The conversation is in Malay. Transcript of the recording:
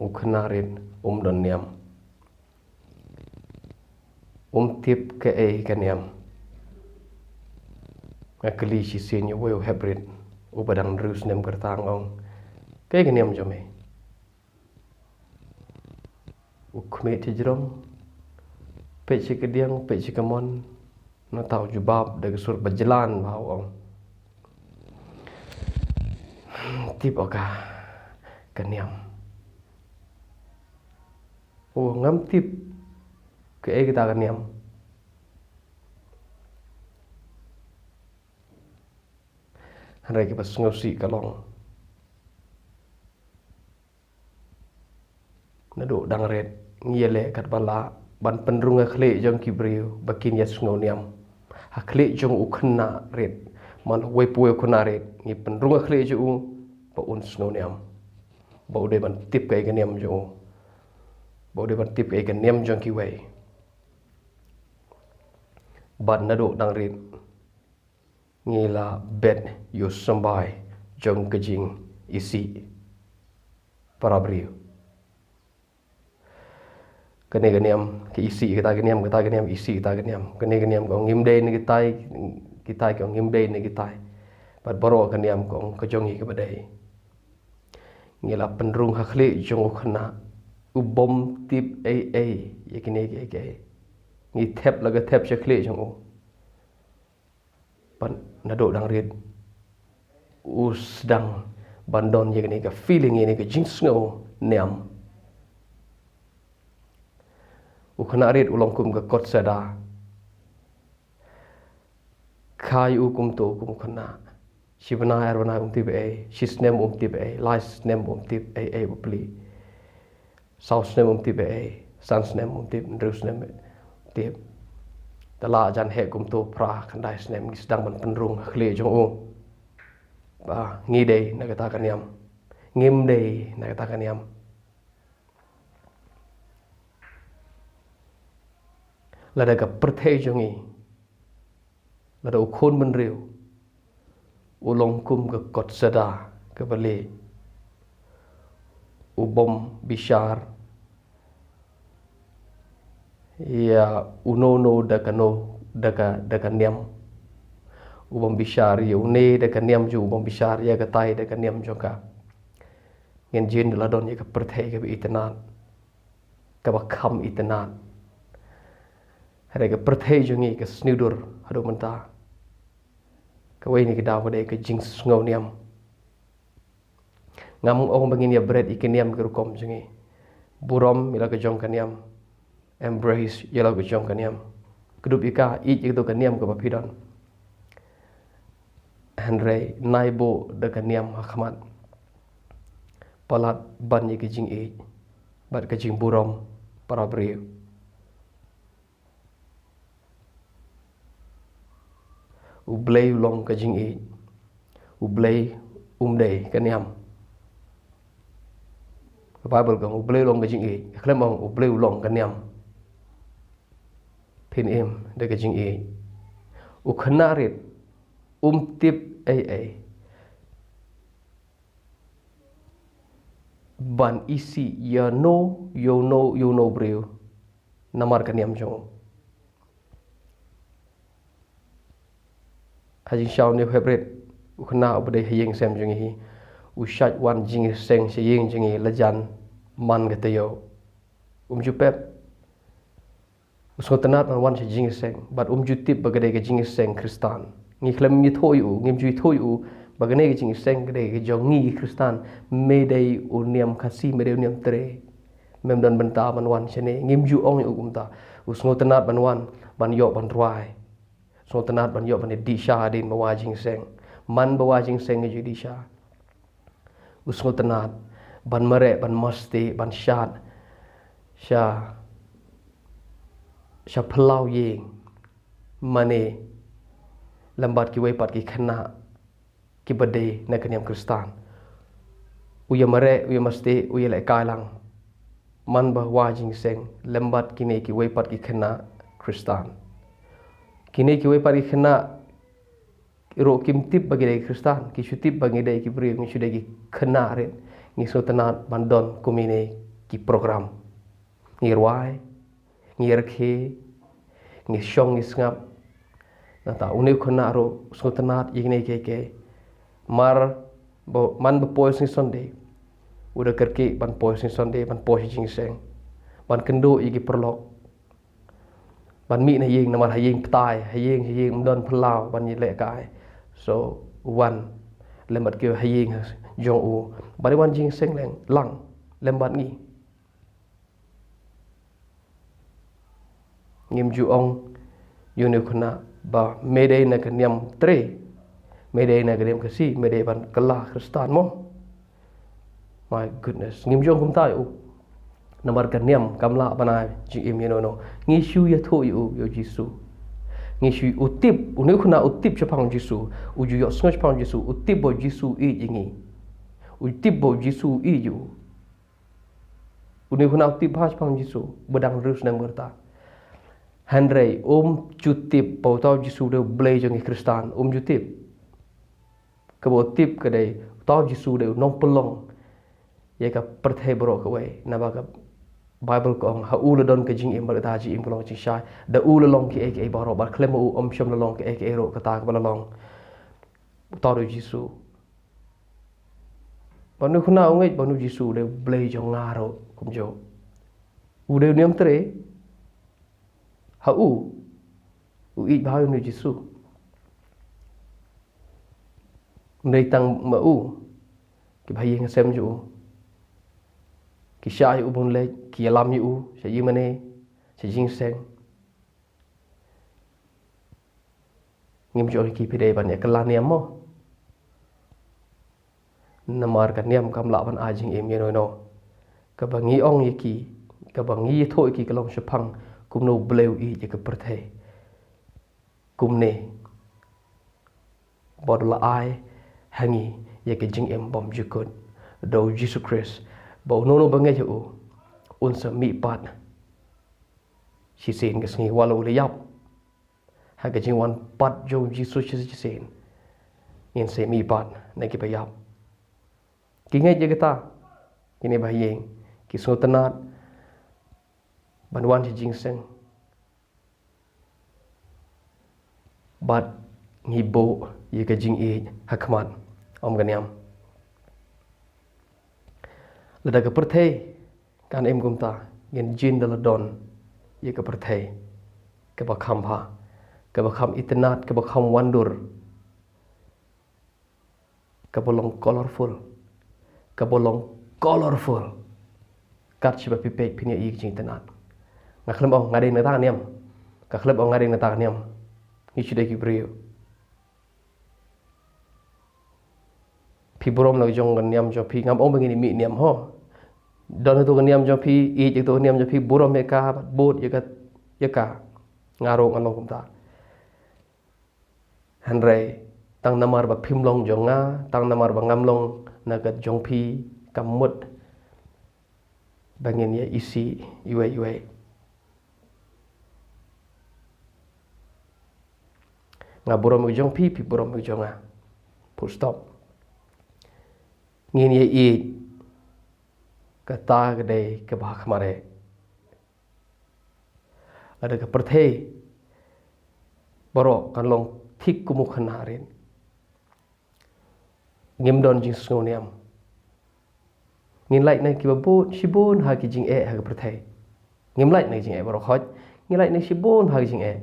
uknarin don niam tip ke kaniam ngakli si senyo weu hebrit ubadang rus nem kertang ong ke kaniam jome ukme tijrong peci kediang peci kamon no tau jubab de sur berjalan bau ong tip oka kaniam ngam tip ke kita kaniam hari kita ngosi kalong nado dang red ngiele kat bala ban penrung akhle jong kibriu bakin ya ngoniam akhle jong ukna red man we puwe kuna red ngi penrung akhle ju pa un ngoniam bau de ban tip kai kaniam jo bau de ban tip kai kaniam jong ki wei ban nado dang red ngila bed yo sambai jong kejing isi parabriu kene ganiam ke isi kita ganiam isi kita ganiam kene ganiam ko ngimde ni kita ko ngimde ni kita bat baro ganiam ko kejongi ke badai ngila penrung hakli jong khna ubom tip yakine ke ngi thep laga thep chakli jong pan nado dang rid usdang bandon yakine ke feeling ini ke jingsngo niam ukna rid ulongkum ke kot sada kai ukum to kum khna shibna arwana tip shisnem tip lies nem tip bupli south nem tip sans nem tip rus nem tip tala jan he kum to pra khandai snem gisdang ban penrung khle jong o ba ngi dei na kata kaniam ngim dei na kata kaniam lada ka perthei jongi lada ukhon ban riu ulong kum ke kot sada ke bali ubom bishar ya unono daka niam ubom bishar ya une daka niam ju ubom bishar ya gatai daka niam joka ngen jin ladon ya ka perthei ke itanan ka bakam itanan hari ke perthei jongi ke snidur hadu menta kawai ni kita pada ke jing ngau niam ngam ong bangin ya bread ikan niam ke rukom jongi burom ila ke jong kaniam embrace ila ke jong kaniam kedup ika itu kaniam ke papidan Henry naibo de kaniam hakmat palat ban ye ke jing bat ke jing burom para briu ublay long ka jing ublay umday kaniam Bible ka ublay long ka jing klemong ublay long kaniam pin de ka jing ukhnarit tip ban isi ya no you know breu namar kaniam jong haji shaw ne favorite ukhna obde hiyeng sem jing hi ushat wan jing seng se yeng jing lajan man gatayo jupep usotanat wan se jing seng but jutip bagade ke jing seng kristan ngi khlem ni thoyu ngim jui thoyu bagane ke jing seng gade ke jongi kristan medei uniam khasi medei uniam tre mem dan benta ban wan chene ngim ju ong ukumta usngotanat ban wan ban yo ban ruai so tenat ban yo ban di sha din bawajing seng man bawajing seng ju di sha usngo tenat ban mare ban masti ban shat sha plau yeng mane lambat ki wei pat ki khana ki bade na kaniam kristan uya mare uya masti uya le kailang man bawajing seng lambat kini ki wei pat ki khana kristan kini ki wei pari khna ro kim tip bagi dai kristan ki shutip bagi dai ki bri ngi shudai ki khna re ngi sotanat bandon kumine ki program ngir wai ngir ke ngir syong ngir ngap na ta uni khona ro sutanat igne ke mar bo man bo pois ni sonde udah kerke ban pois ni sonde ban pois jing seng ban kendo igi perlok ban mi na yeng namar hayeng ptai hayeng mdon plau ban ni le kai so one lembat ke hayeng jong u bari wan jing seng leng lang lembat ngi ngim ju ong yunu khna ba mede na ke niam tre mede na ke niam kasi mede ban kala kristan mo my goodness ngim jong kum tai u namar ke niam kamla banai ji im no ngi shu ya tho yu yo jisu ngi shu utip unu khna utip chapang jisu uju yo sngoch pang jisu utip bo jisu i jingi utip bo jisu i ju unu khna utip bhas pang jisu bedang rus nang berta Handrei jutip bau tau Jisu deu blay jangi Kristan jutip kebo tip kedai tau Jisu deu nong pelong ya ka perthai bro kawai naba ka Bible ko ha ul don ke jing im bar ta ji im kolong chi sha da ul long ki ek baro bar klem u shom long ke ek ro ka ta ka long tau Jisu banu khuna ngai banu Jisu deu blay jong ngaro kumjo u deu niam tre ha u i bao nu Jisu nei tang ma u ki bhai ng sem ju ki sha yu bun le ki lam yu se yi mane se jing seng ngim jo ki pide ban ya kala niam mo namar ka niam kam la ban a jing em ye no ka bangi ong ye ki ka bangi thoi ki kalong shapang kum no bleu i je ka perthai kum ne bod la ai hangi ye ke jing em bom jukut do Jesus Christ bo no bangai ju un sa mi pat si sen ke sngi walu le yap ha ke jing wan pat jo Jesus si sen in se mi pat na ki ba yap ki ngai je ta kini ba yeng ki so tanat ban wan si jing seng bat ngi bo ye ka jing e hakmat om ganiam lada ka perthai kan em gumta gen jin dala don ye ka perthai ka ba kham pha ka ba kham itnat ka ba kham wandur ka bolong colorful kat chiba pipek pinya i jing tanat ngaklem ong ngade na ta niam ka kleb ong ngade na ta niam ni chide ki brio pi borom lo jong gan niam jo pi ngam ong bangini mi niam ho don to gan niam jo pi i je to niam jo pi borom me ka bot ye ka ngaro ngalong kum ta hanrei tang namar ba phim long jonga tang namar ba ngam long na ga jong pi kamut bangin ye isi iwe nga borom jong pi borom jonga full stop ngin ye i kata gede ke bah kemare ada ke perthai borok kan long thik kumu khanarin ngim don jing snoniam ngin lai nai ki babut shibun ha ki jing e ha ke perthai ngim lai nai jing e borok hoj ngin lai nai shibun ha ki jing e